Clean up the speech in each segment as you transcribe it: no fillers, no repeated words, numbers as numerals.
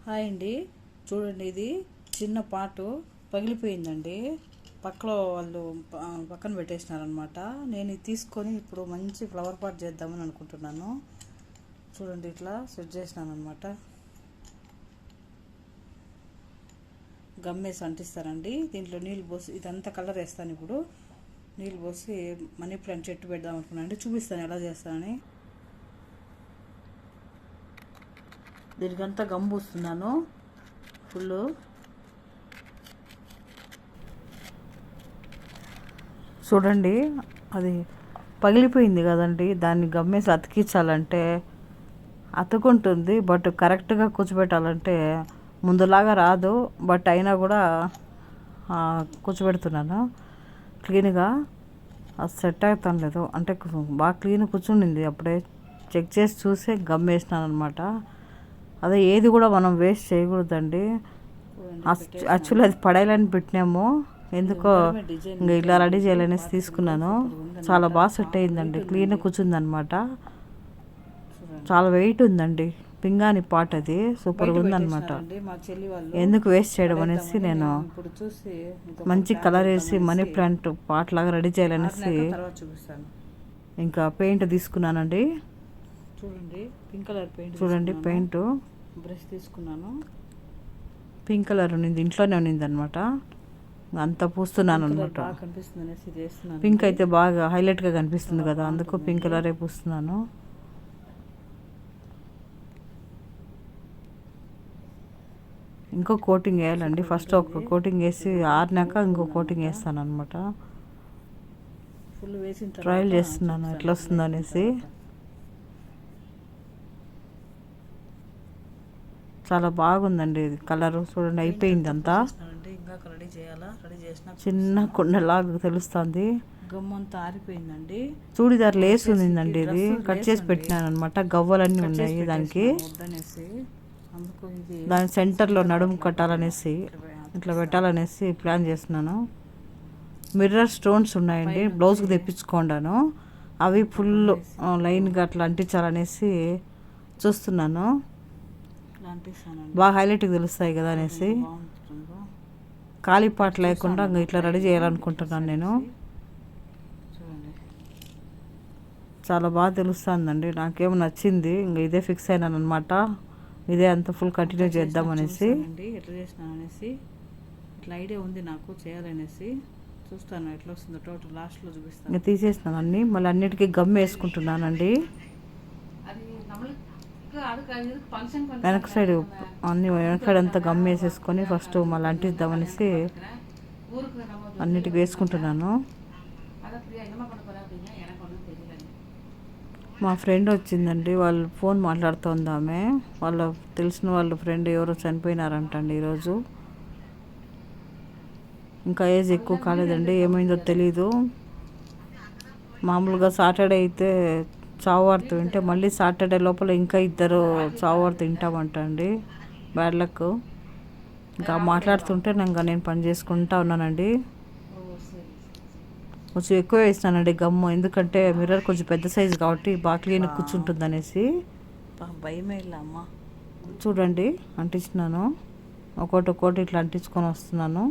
Hi అండి. చూడండి, ఇది చిన్న పాటు పగిలిపోయిందండి. పక్కలో వాళ్ళు పక్కన పెట్టేసినారనమాట. నేను ఇది తీసుకొని ఇప్పుడు మంచి ఫ్లవర్ పాట్ చేద్దామని అనుకుంటున్నాను. చూడండి, ఇట్లా సెట్ చేసినాను అనమాట. గమ్మేసి అంటిస్తానండి. దీంట్లో నీళ్ళు పోసి ఇదంతా కలర్ వేస్తాను. ఇప్పుడు నీళ్ళు పోసి మనీ ప్లాంట్ చెట్టు పెడదాం అనుకున్నాను. చూపిస్తాను ఎలా చేస్తానని. దీనికంతా గమ్ పూస్తున్నాను ఫుల్. చూడండి, అది పగిలిపోయింది కదండి. దాన్ని గమ్మేసి అతికించాలంటే అతుకుంటుంది, బట్ కరెక్ట్గా కూర్చోబెట్టాలంటే ముందులాగా రాదు. బట్ అయినా కూడా కూర్చోబెడుతున్నాను క్లీన్గా. అది సెట్ అవుతాను లేదు, అంటే బాగా క్లీన్ కూర్చుండింది. అప్పుడే చెక్ చేసి చూసి గమ్ వేసినాను అనమాట. అదే ఏది కూడా మనం వేస్ట్ చేయకూడదండి. యాక్చువల్లీ అది పడేయాలని పెట్టినాము, ఎందుకో ఇంకా ఇలా రెడీ చేయాలనేసి తీసుకున్నాను. చాలా బాగా సెట్ అయిందండి, క్లీన్ కూర్చుందనమాట. చాలా వెయిట్ ఉందండి, పింగాణి పాట్ అది సూపర్గా ఉందన్నమాట. ఎందుకు వేస్ట్ చేయడం అనేసి నేను మంచి కలర్ వేసి మనీ ప్లాంట్ పాట్ లాగా రెడీ చేయాలనేసి ఇంకా పెయింట్ తీసుకున్నానండి. చూడండి, పింక్ కలర్ పెయింట్. చూడండి, పెయింట్ బ్రష్ తీసుకున్నాను. పింక్ కలర్ ఉన్నింది, ఇంట్లోనే ఉన్నింది అనమాట. అంతా పూస్తున్నాను అనమాట. పింక్ అయితే బాగా హైలైట్గా కనిపిస్తుంది కదా, అందుకు పింక్ కలరే పూస్తున్నాను. ఇంకో కోటింగ్ వేయాలండి. ఫస్ట్ ఒక కోటింగ్ వేసి ఆరినాక ఇంకో కోటింగ్ వేస్తాను అనమాట. ట్రయల్ చేస్తున్నాను ఎట్లా వస్తుందో అనేసి. చాలా బాగుందండి కలర్. చూడండి, అయిపోయింది అంతా. చిన్న కుండలాగా తెలుస్తుంది. గమ్మంతా ఆరిపోయిందండి. చూడిదార్ లేస్ ఉందండి, ఇది కట్ చేసి పెట్టినాను అనమాట. గవ్వలన్నీ ఉన్నాయి దానికి. దాని సెంటర్లో నడుము కట్టాలనేసి ఇట్లా పెట్టాలనేసి ప్లాన్ చేస్తున్నాను. మిర్రర్ స్టోన్స్ ఉన్నాయండి, బ్లౌజ్కి తెప్పించుకోండాను. అవి ఫుల్ లైన్గా అట్లా అంటించాలనేసి చూస్తున్నాను. బాగా హైలైట్గా తెలుస్తాయి కదా అనేసి కాలిపాట లేకుండా ఇంకా ఇట్లా రెడీ చేయాలనుకుంటున్నాను నేను. చాలా బాగా తెలుస్తుందండి, నాకేమో నచ్చింది. ఇంకా ఇదే ఫిక్స్ అయినాను అనమాట. ఇదే అంత ఫుల్ కంటిన్యూ చేద్దాం అనేసి. ఎట్లా చేసినాను అనేసి ఇట్లా ఐడియా ఉంది నాకు చేయాలనేసి. చూస్తాను ఎట్లా వస్తుందో, టోటల్ లాస్ట్లో చూపిస్తాను. ఇంకా తీసేసినాను అన్నీ, మళ్ళీ అన్నిటికీ గమ్ వేసుకుంటున్నానండి. వెనక సైడ్ అన్ని వెనక సైడ్ అంతా గమ్ వేసేసుకొని ఫస్ట్ మళ్ళీ అంటిద్దామనేసి అన్నిటికి వేసుకుంటున్నాను. మా ఫ్రెండ్ వచ్చిందండి, వాళ్ళు ఫోన్ మాట్లాడుతోంది ఆమె. వాళ్ళ తెలిసిన వాళ్ళ ఫ్రెండ్ ఎవరో చనిపోయినారంటండి ఈరోజు. ఇంకా ఏజ్ ఎక్కువ కాలేదండి, ఏమైందో తెలీదు. మామూలుగా సాటర్డే అయితే చావు వార్త వింటే మళ్ళీ సాటర్డే లోపల ఇంకా ఇద్దరు చావు వార్త వింటామంటండి. Bad luck. ఇంకా మాట్లాడుతుంటే నేను పని చేసుకుంటా ఉన్నానండి. కొంచెం ఎక్కువ వేసినానండి గమ్ము, ఎందుకంటే మిర్రర్ కొంచెం పెద్ద సైజు కాబట్టి బాగా క్లీన్ కూర్చుంటుంది అనేసి. భయమే ఇలా అమ్మ. చూడండి, అంటించినాను. ఒక్కోటి ఇట్లా అంటించుకొని వస్తున్నాను.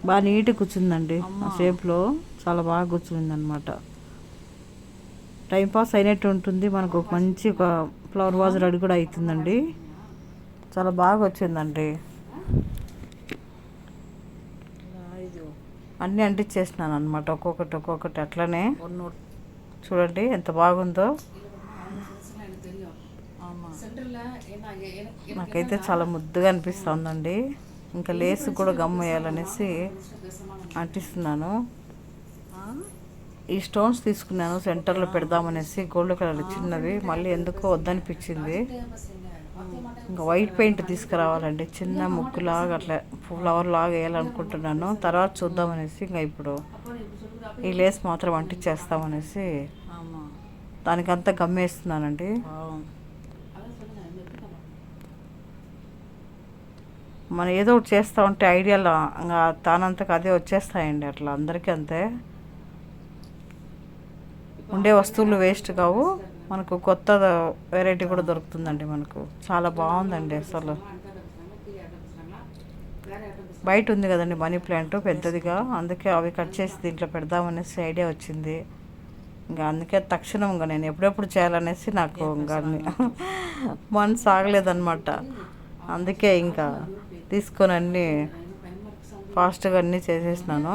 బాగా నీట్గా కూర్చుందండి, ఆ షేప్లో చాలా బాగా కూర్చుంది అనమాట. టైంపాస్ అయినట్టు ఉంటుంది మనకు. ఒక మంచి ఒక ఫ్లవర్ వాజ్ రెడీ కూడా అవుతుందండి. చాలా బాగా వచ్చిందండి. అన్నీ అంటించేసినాను అనమాట, ఒక్కొక్కటి అట్లనే. చూడండి ఎంత బాగుందో. నాకైతే చాలా ముద్దుగా అనిపిస్తుందండి. ఇంకా లేస్ కూడా గమ్ వేయాలనేసి అంటిస్తున్నాను. ఈ స్టోన్స్ తీసుకున్నాను సెంటర్లో పెడదామనేసి, గోల్డ్ కలర్ చిన్నవి. మళ్ళీ ఎందుకో వద్దనిపించింది. ఇంకా వైట్ పెయింట్ తీసుకురావాలండి, చిన్న ముగ్గులాగా అట్లా ఫ్లవర్ లాగా వేయాలనుకుంటున్నాను. తర్వాత చూద్దామనేసి ఇంకా ఇప్పుడు ఈ లేస్ మాత్రం అంటించేస్తామనేసి దానికంతా గమ్మేస్తున్నానండి. మనం ఏదో ఒకటి చేస్తూ ఉంటే ఐడియాలో ఇంకా తానంతకు అదే వచ్చేస్తాయండి. అట్లా అందరికీ అంతే. ఉండే వస్తువులు వేస్ట్ కావు, మనకు కొత్త వెరైటీ కూడా దొరుకుతుందండి. మనకు చాలా బాగుందండి. అసలు బయట ఉంది కదండి మనీ ప్లాంట్ పెద్దదిగా, అందుకే అవి కట్ చేసి దీంట్లో పెడదామనేసి ఐడియా వచ్చింది. ఇంకా అందుకే తక్షణం ఇంకా నేను ఎప్పుడెప్పుడు చేయాలనేసి నాకు ఇంకా మనసు ఆగలేదన్నమాట. అందుకే ఇంకా తీసుకొని అన్నీ ఫాస్ట్గా అన్నీ చేసేసినాను.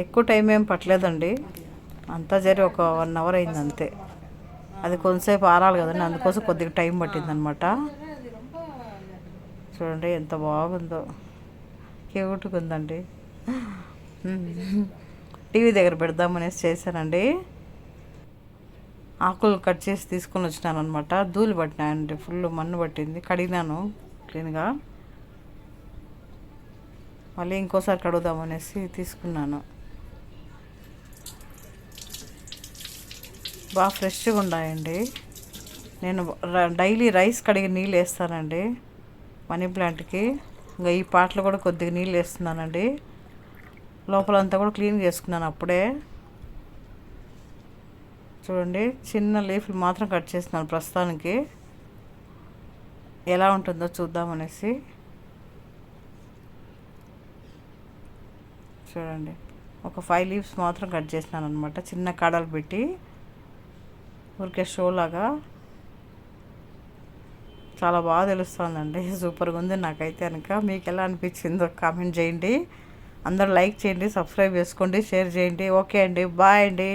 ఎక్కువ టైం ఏం పట్టలేదండి, అంతా జరి ఒక 1 అవర్ అయింది అంతే. అది కొంతసేపు ఆరాలి కదండి, అందుకోసం కొద్దిగా టైం పట్టిందనమాట. చూడండి ఎంత బాగుందో, క్యూట్గా ఉందండి. టీవీ దగ్గర పెడదామనేసి చేశానండి. ఆకులు కట్ చేసి తీసుకొని వచ్చినాను అనమాట. ధూళి పట్టినాయండి, ఫుల్ మన్ను పట్టింది. కడిగినాను క్లీన్గా, మళ్ళీ ఇంకోసారి కడుగుదామనేసి తీసుకున్నాను. బాగా ఫ్రెష్గా ఉన్నాయండి. నేను డైలీ రైస్ కడిగి నీళ్ళు వేస్తానండి మనీ ప్లాంట్కి. ఇంకా ఈ పాటలు కూడా కొద్దిగా నీళ్ళు వేస్తున్నానండి. లోపలంతా కూడా క్లీన్ చేసుకున్నాను అప్పుడే. చూడండి చిన్న లీఫ్లు మాత్రం కట్ చేస్తున్నాను ప్రస్తుతానికి, ఎలా ఉంటుందో చూద్దామనేసి. చూడండి ఒక 5 లీవ్స్ మాత్రం కట్ చేసినాను అనమాట, చిన్న కాడలు పెట్టి ఊరికే షో లాగా. చాలా బాగా తెలుస్తుందండి, సూపర్గా ఉంది నాకైతే కనుక. మీకు ఎలా అనిపించిందో కామెంట్ చేయండి. అందరూ లైక్ చేయండి, సబ్స్క్రైబ్ చేసుకోండి, షేర్ చేయండి. ఓకే అండి, బాయ్ అండి.